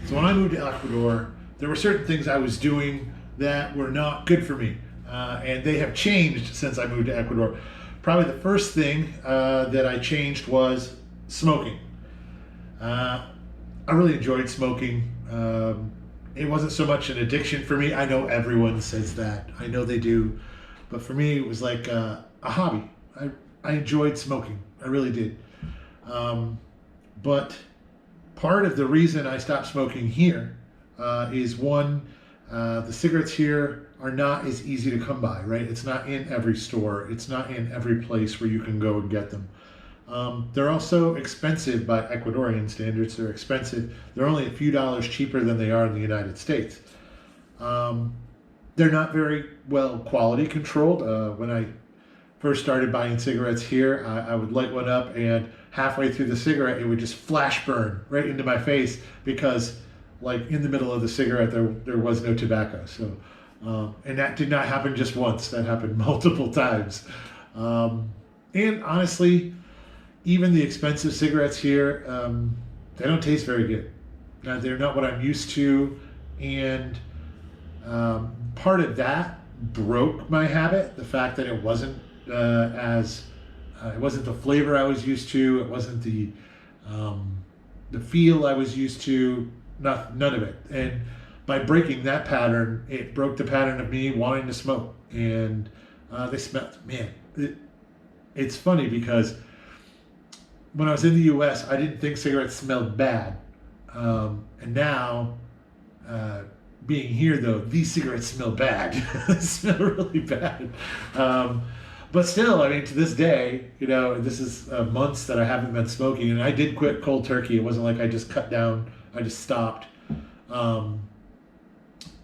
So when I moved to Ecuador, there were certain things I was doing that were not good for me, and they have changed since I moved to Ecuador. Probably the first thing that I changed was smoking. Uh, I really enjoyed smoking. It wasn't so much an addiction for me. I know everyone says that. I know they do. But for me, it was like a hobby. I enjoyed smoking. I really did. But part of the reason I stopped smoking here is one, the cigarettes here are not as easy to come by, right? It's not in every store. It's not in every place where you can go and get them. They're also expensive by Ecuadorian standards. They're expensive. They're only a few dollars cheaper than they are in the United States. They're not very well quality controlled. When I first started buying cigarettes here, I would light one up, and halfway through the cigarette, it would just flash burn right into my face because, like, in the middle of the cigarette, there was no tobacco. So, and that did not happen just once. That happened multiple times. And honestly, even the expensive cigarettes here, they don't taste very good. Now, they're not what I'm used to, and part of that broke my habit. The fact that it wasn't it wasn't the flavor I was used to. It wasn't the feel I was used to. None of it. And by breaking that pattern, it broke the pattern of me wanting to smoke. And they smelled. Man, it's funny because when I was in the U.S., I didn't think cigarettes smelled bad, and now. Being here, though, these cigarettes smell bad. They smell really bad. But still, I mean, to this day, this is months that I haven't been smoking, and I did quit cold turkey. It wasn't like I just cut down. I just stopped. But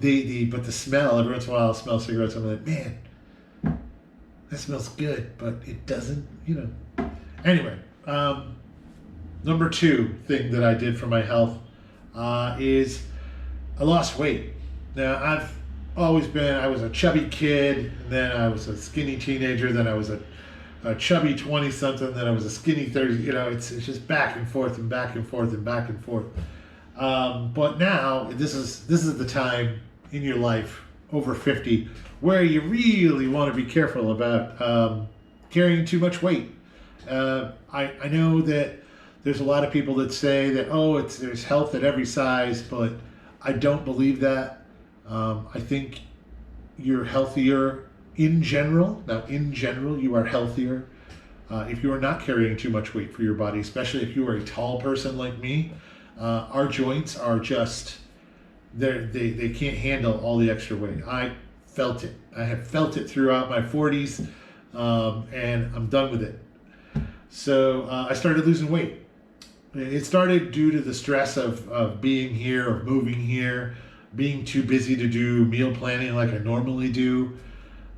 the smell, every once in a while, I'll smell cigarettes. I'm like, man, that smells good, but it doesn't, Anyway, number two thing that I did for my health is I lost weight. Now, I was a chubby kid, and then I was a skinny teenager, then I was a chubby 20-something, then I was a skinny 30, it's just back and forth and back and forth and back and forth. But now, this is the time in your life, over 50, where you really want to be careful about carrying too much weight. I know that there's a lot of people that say that, there's health at every size, but I don't believe that. I think you're healthier in general. Now, in general, you are healthier if you are not carrying too much weight for your body, especially if you are a tall person like me. Our joints are just, they can't handle all the extra weight. I felt it. I have felt it throughout my 40s, and I'm done with it. So I started losing weight. It started due to the stress of being here, of moving here, being too busy to do meal planning like I normally do.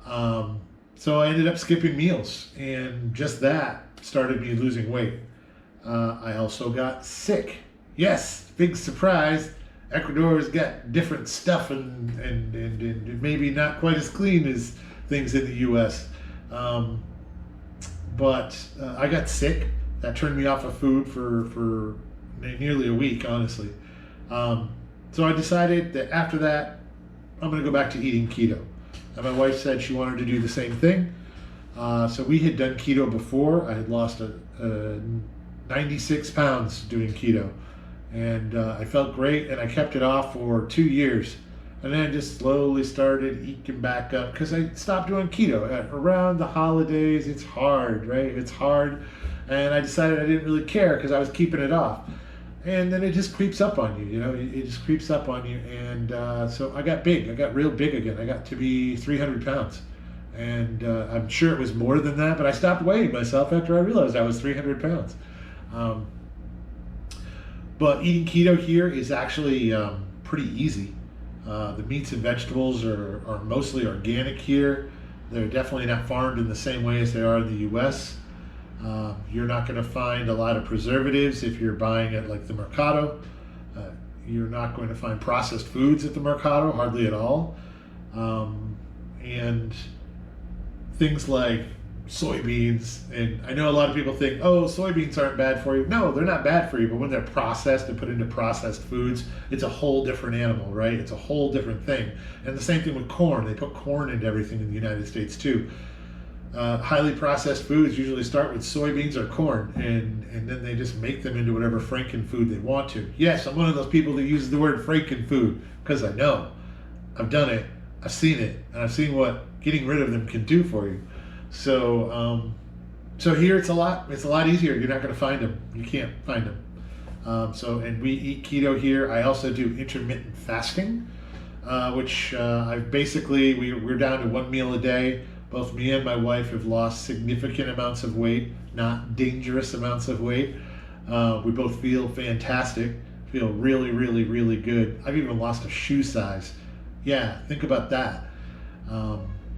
So I ended up skipping meals, and just that started me losing weight. I also got sick. Yes, big surprise. Ecuador's got different stuff and maybe not quite as clean as things in the U.S. But I got sick. That turned me off of food for nearly a week, honestly. So I decided that after that, I'm going to go back to eating keto. And my wife said she wanted to do the same thing. So we had done keto before. I had lost 96 pounds doing keto. And I felt great, and I kept it off for 2 years. And then I just slowly started eking back up because I stopped doing keto. Around the holidays, it's hard, right? It's hard. And I decided I didn't really care because I was keeping it off. And then it just creeps up on you, it just creeps up on you. And so I got big. I got real big again. I got to be 300 pounds. And I'm sure it was more than that, but I stopped weighing myself after I realized I was 300 pounds. But eating keto here is actually pretty easy. The meats and vegetables are mostly organic here. They're definitely not farmed in the same way as they are in the U.S. You're not going to find a lot of preservatives if you're buying at like the Mercado. You're not going to find processed foods at the Mercado, hardly at all. And things like soybeans. And I know a lot of people think, oh, soybeans aren't bad for you. No, they're not bad for you, but when they're processed and put into processed foods, it's a whole different animal, right? It's a whole different thing. And the same thing with corn. They put corn into everything in the United States too. Highly processed foods usually start with soybeans or corn, and then they just make them into whatever franken food they want to. Yes, I'm one of those people that uses the word franken food because I know. I've done it, I've seen it, and I've seen what getting rid of them can do for you. So, so here it's a lot easier. You're not going to find them. You can't find them. And we eat keto here. I also do intermittent fasting, which we're down to 1 meal a day. Both me and my wife have lost significant amounts of weight, not dangerous amounts of weight. We both feel fantastic, feel really, really, really good. I've even lost a shoe size. Yeah, think about that.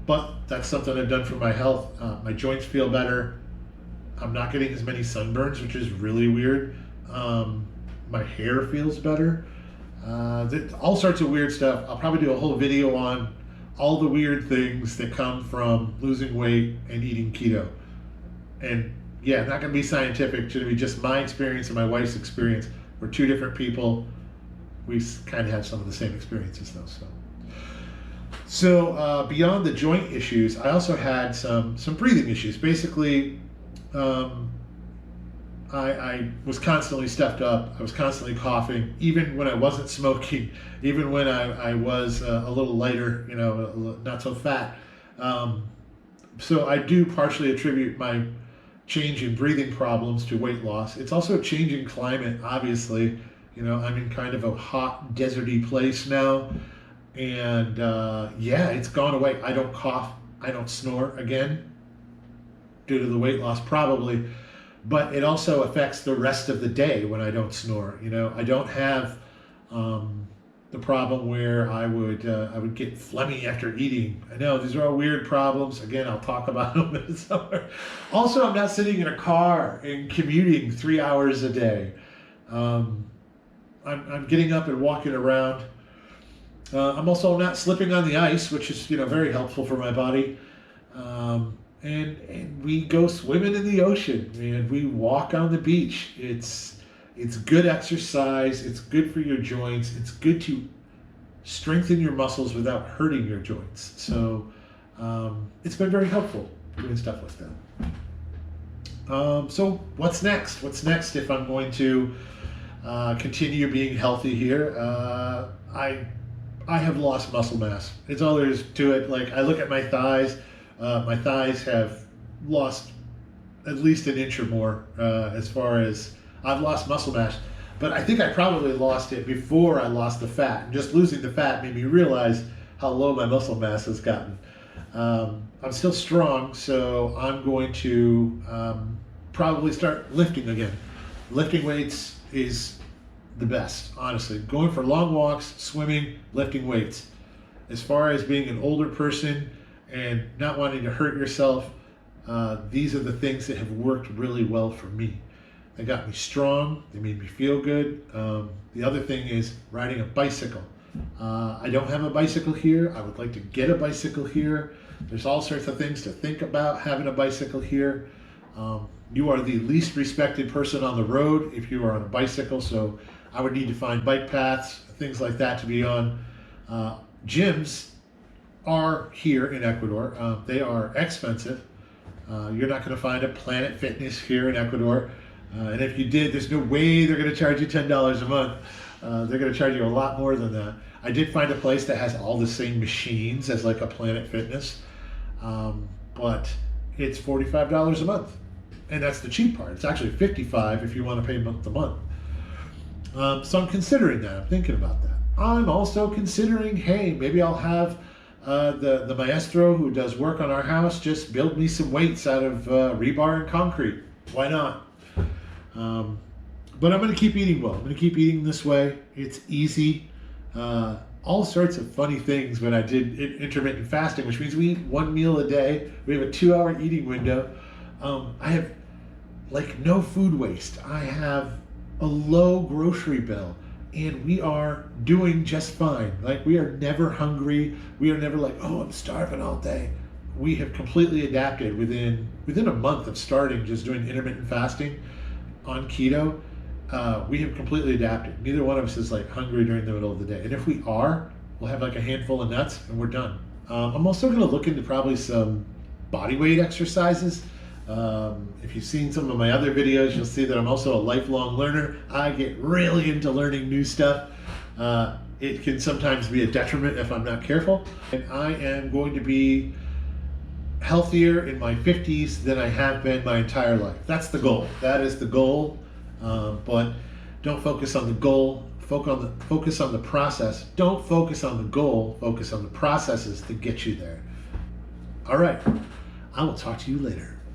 But that's something I've done for my health. My joints feel better. I'm not getting as many sunburns, which is really weird. My hair feels better. All sorts of weird stuff. I'll probably do a whole video on all the weird things that come from losing weight and eating keto. And yeah, not going to be scientific. It's going to be just my experience and my wife's experience. We're two different people. We kind of have some of the same experiences though. So beyond the joint issues, I also had some breathing issues. Basically, I was constantly stuffed up. I was constantly coughing, even when I wasn't smoking, even when I was a little lighter, not so fat. So I do partially attribute my change in breathing problems to weight loss. It's also a change in climate, obviously. I'm in kind of a hot, deserty place now. And it's gone away. I don't cough. I don't snore again due to the weight loss, probably. But it also affects the rest of the day when I don't snore. I don't have the problem where I would get phlegmy after eating. I know these are all weird problems. Again, I'll talk about them somewhere. Also, I'm not sitting in a car and commuting 3 hours a day. I'm getting up and walking around. I'm also not slipping on the ice, which is very helpful for my body. And we go swimming in the ocean and we walk on the beach. It's good exercise. It's good for your joints. It's good to strengthen your muscles without hurting your joints. So it's been very helpful doing stuff like that. So what's next? What's next if I'm going to continue being healthy here? I have lost muscle mass. It's all there is to it. Like I look at my thighs. My thighs have lost at least an inch or more as far as I've lost muscle mass. But I think I probably lost it before I lost the fat. And just losing the fat made me realize how low my muscle mass has gotten. I'm still strong, so I'm going to probably start lifting again. Lifting weights is the best, honestly. Going for long walks, swimming, lifting weights. As far as being an older person and not wanting to hurt yourself, these are the things that have worked really well for me. They got me strong, they made me feel good. The other thing is riding a bicycle. I don't have a bicycle here. I would like to get a bicycle here. There's all sorts of things to think about having a bicycle here. You are the least respected person on the road if you are on a bicycle, so I would need to find bike paths, things like that to be on. Gyms are here in Ecuador. They are expensive. You're not going to find a Planet Fitness here in Ecuador. And if you did, there's no way they're going to charge you $10 a month. They're going to charge you a lot more than that. I did find a place that has all the same machines as like a Planet Fitness, but it's $45 a month. And that's the cheap part. It's actually $55 if you want to pay month to month. So I'm considering that. I'm thinking about that. I'm also considering, hey, maybe I'll have the maestro who does work on our house just build me some weights out of rebar and concrete. Why not? But I'm going to keep eating well. I'm going to keep eating this way. It's easy. All sorts of funny things when I did intermittent fasting, which means we eat 1 meal a day. We have a 2-hour eating window. I have like no food waste. I have a low grocery bill, and we are doing just fine. Like we are never hungry. We are never like, oh, I'm starving all day. we have completely adapted within a month of starting just doing intermittent fasting on keto. We have completely adapted. Neither one of us is like hungry during the middle of the day, and if we are, we'll have like a handful of nuts and we're done. I'm also going to look into probably some body weight exercises. If you've seen some of my other videos, you'll see that I'm also a lifelong learner. I get really into learning new stuff. It can sometimes be a detriment if I'm not careful. And I am going to be healthier in my 50s than I have been my entire life. That's the goal. That is the goal. But don't focus on the goal. Focus on the process. Don't focus on the goal. Focus on the processes to get you there. All right. I will talk to you later.